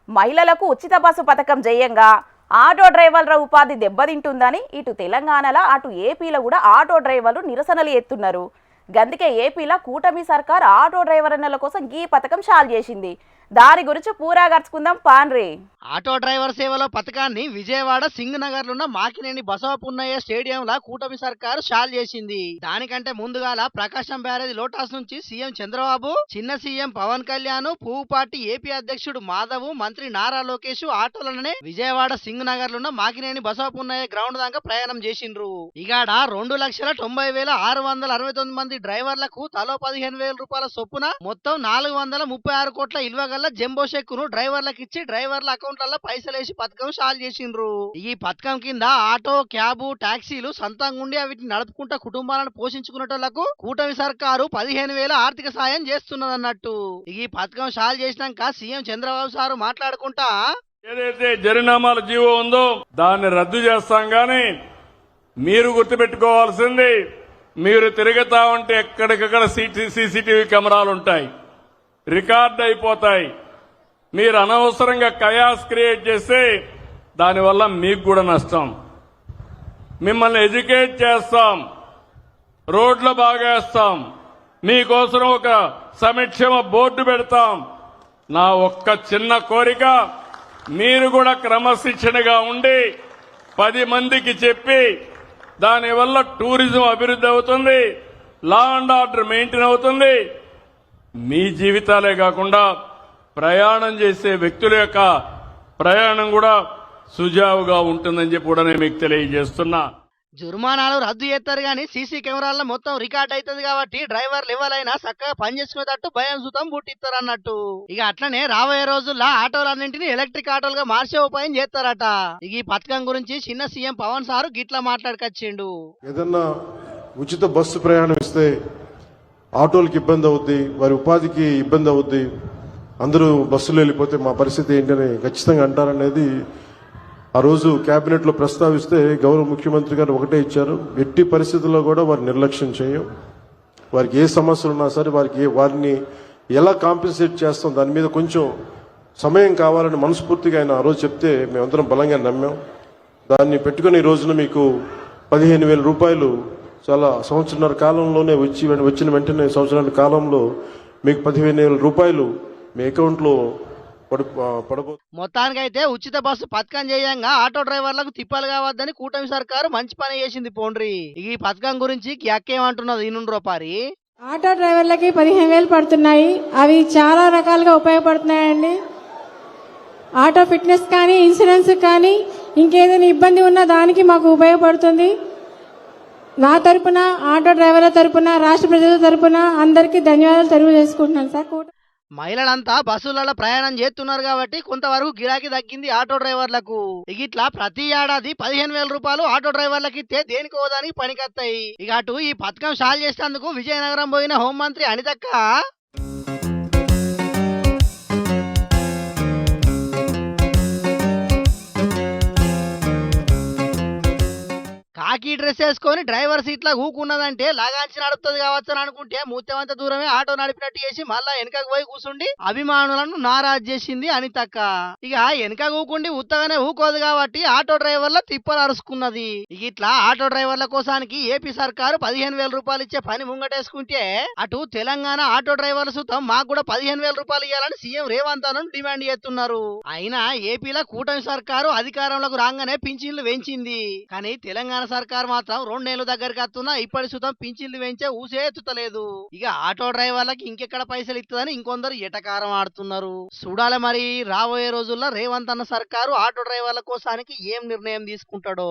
మహిళలకు ఉచిత బస్సు పథకం చేయంగా ఆటో డ్రైవర్ల ఉపాధి దెబ్బతింటుందని ఇటు తెలంగాణలో అటు ఏపీలో కూడా ఆటో డ్రైవర్లు నిరసనలు ఎత్తున్నారు. గందుకే ఏపీలో కూటమి సర్కార్ ఆటో డ్రైవర్ల కోసం ఈ పథకం చాలు చేసింది. దాని గురించి పూరా గర్చుకుందాం పాన్రి. ఆటో డ్రైవర్ సేవలో పథకాన్ని విజయవాడ సింగ్ నగర్ లో ఉన్న మాకినేని బసవపున్నయ్య స్టేడియంలో కూటమి సర్కారు షాల్ చేసింది. దానికంటే ముందుగాల ప్రకాశం బ్యారేజ్ లోటాస్ నుంచి సీఎం చంద్రబాబు, చిన్న సీఎం పవన్ కళ్యాణ్, పువ్వు పార్టీ ఏపీ అధ్యక్షుడు మాధవ్, మంత్రి నారా లోకేష్ ఆటోలనే విజయవాడ సింగ్ నగర్ లో ఉన్న మాకినేని బసవపున్నయ్య గ్రౌండ్ దాకా ప్రయాణం చేసిండ్రు. ఇగాడ 2,90,669 మంది డ్రైవర్లకు తలో 15,000 రూపాయల చొప్పున మొత్తం 436 కోట్ల ఇల్వ జంబో చెక్కును డ్రైవర్లకు ఇచ్చి డ్రైవర్ల అకౌంట్లలో పైసలేసి పథకం షాల్ చేసిండ్రు. ఈ పథకం కింద ఆటో, క్యాబు, టాక్సీలు సొంతంగా ఉండి వీటిని నడుపుకుంటా కుటుంబాలను పోషించుకునేటోళ్లకు కూటమి సర్కారు 15,000 ఆర్థిక సాయం చేస్తున్నదన్నట్టు. ఈ పథకం షాల్ చేసినాక సీఎం చంద్రబాబు సారు మాట్లాడుకుంటా ఏదైతే జరినామాల జీవో ఉందో దాన్ని రద్దు చేస్తాం. గాని మీరు గుర్తుపెట్టుకోవాల్సింది, మీరు తిరుగుతా ఉంటే ఎక్కడికక్కడ సీసీటీవీ కెమెరాలు ఉంటాయి, రికార్డ్ అయిపోతాయి. మీరు అనవసరంగా కయాస్ క్రియేట్ చేస్తే దానివల్ల మీకు కూడా నష్టం. మిమ్మల్ని ఎడ్యుకేట్ చేస్తాం, రోడ్లు బాగేస్తాం, మీకోసం ఒక సంక్షేమ బోర్డు పెడతాం. నా ఒక్క చిన్న కోరిక, మీరు కూడా క్రమశిక్షణగా ఉండి 10 మందికి చెప్పి దానివల్ల టూరిజం అభివృద్ధి అవుతుంది, లా అండ్ ఆర్డర్ మెయింటైన్ అవుతుంది. మీ జీవితాలే కాకుండా ప్రయాణం చేసే వ్యక్తుల యొక్క ప్రయాణం కూడా సుజావుగా ఉంటుందని చెప్పి కూడా నేను మీకు తెలియజేస్తున్నా. జుర్మానాలు రద్దు చేస్తారు గానీ సీసీ కెమెరాల్లో మొత్తం రికార్డ్ అవుతుంది కాబట్టి డ్రైవర్లు ఎవరైనా చక్కగా పనిచేసుకునేటట్టు భయం సుతం పుట్టిస్తారు అన్నట్టు. ఇక అట్లనే రాబోయే రోజుల్లో ఆటోలన్నింటినీ ఎలక్ట్రిక్ ఆటోలుగా మార్చే ఉపాయం చేస్తారట. ఇక ఈ పథకం గురించి చిన్న సీఎం పవన్ సారు గిట్లా మాట్లాడుకొచ్చిండు. ఏదన్నా ఉచిత బస్సు ప్రయాణం ఇస్తే ఆటోలకు ఇబ్బంది అవుద్ది, వారి ఉపాధికి ఇబ్బంది అవుద్ది, అందరూ బస్సులో వెళ్ళిపోతే మా పరిస్థితి ఏంటని ఖచ్చితంగా అంటారనేది ఆ రోజు కేబినెట్ లో ప్రస్తావిస్తే గౌరవ ముఖ్యమంత్రి గారు ఒకటే ఇచ్చారు, ఎట్టి పరిస్థితుల్లో కూడా వారిని నిర్లక్ష్యం చేయం, వారికి ఏ సమస్యలు ఉన్నా సరే వారిని ఎలా కాంపెన్సేట్ చేస్తాం దాని మీద కొంచెం సమయం కావాలని మనస్ఫూర్తిగా ఆయన ఆ రోజు చెప్తే మేమందరం బలంగా నమ్మాం. దాన్ని పెట్టుకుని ఈ రోజున మీకు 15,000 రూపాయలు చాలా సంవత్సరాల కాలంలోనే వచ్చిన వెంటనే సంవత్సరాల కాలంలో మీకు 15,000 రూపాయలు మీ అకౌంట్ లో పడబోతుంది. మొత్తానికైతే ఉచిత బస్సు పథకం చేయంగా ఆటో డ్రైవర్లకు తిప్పాలు కావద్దని కూటమి సర్కారు మంచి పని చేసింది పోండ్రి. ఈ పథకం గురించి అక్కేమంటున్నది ఈనుండ్రో పారి. ఆటో డ్రైవర్లకి 15,000 పడుతున్నాయి. అవి చాలా రకాలుగా ఉపయోగపడుతున్నాయండి. ఆటో ఫిట్నెస్ కానీ, ఇన్సూరెన్స్ కానీ, ఇంకేదైనా ఇబ్బంది ఉన్నా దానికి మాకు ఉపయోగపడుతుంది. నా తరపున, ఆటో డ్రైవర్ల తరపున, రాష్ట్ర ప్రజల తరపున అందరికీ ధన్యవాదాలు తెలియజేసుకుంటున్నాను సార్. మహిళలంతా బస్సులలో ప్రయాణం చేస్తున్నారు కాబట్టి కొంతవరకు గిరాకీ తగ్గింది ఆటో డ్రైవర్లకు. ఇట్లా ప్రతి ఏడాది 15,000 రూపాయలు ఆటో డ్రైవర్లకి ఇస్తే దేనికోదానికి పనికొస్తాయి. ఇక అటు ఈ పథకం షాల్ చేసేందుకు విజయనగరం పోయిన హోంమంత్రి అనితక్క కాకి డ్రెస్ వేసుకొని డ్రైవర్ సీట్ లా కూకున్నదంటే లగాంచి నడుపుతుంది కావచ్చు అని అనుకుంటే ముత్యమంత దూరమే ఆటో నడిపినట్టు చేసి మళ్ళా వెనకకు పోయి కూర్చుండి అభిమానులను నారాజ్ చేసింది అనితక్క. ఇక వెనక కూకుండి ఉత్తగానే ఊకోదు కాబట్టి ఆటో డ్రైవర్ల తిప్పలు అరుచుకున్నది. ఇట్లా ఆటో డ్రైవర్ల కోసానికి ఏపీ సర్కారు 15,000 రూపాయలు ఇచ్చే పని ముంగటేసుకుంటే అటు తెలంగాణ ఆటో డ్రైవర్ల సుతం మాకు కూడా 15,000 రూపాయలు ఇవ్వాలని సీఎం రేవంత్ అను డిమాండ్ చేస్తున్నారు. అయినా ఏపీలో కూటమి సర్కారు అధికారంలోకి రాగానే పింఛన్లు పెంచింది. కానీ తెలంగాణ సర్కార్ మాత్రం 2 ఏళ్ల దగ్గరికి వస్తున్నా ఇప్పటి సుతం పింఛన్లు పెంచే ఊసే ఎత్తుతలేదు. ఇక ఆటో డ్రైవర్లకి ఇంకెక్కడ పైసలు ఇస్తుందని ఇంకొందరు ఎటకారం ఆడుతున్నారు. చూడాలి మరి రాబోయే రోజుల్లో రేవంత్ అన్న సర్కారు ఆటో డ్రైవర్ల కోసానికి ఏం నిర్ణయం తీసుకుంటాడో.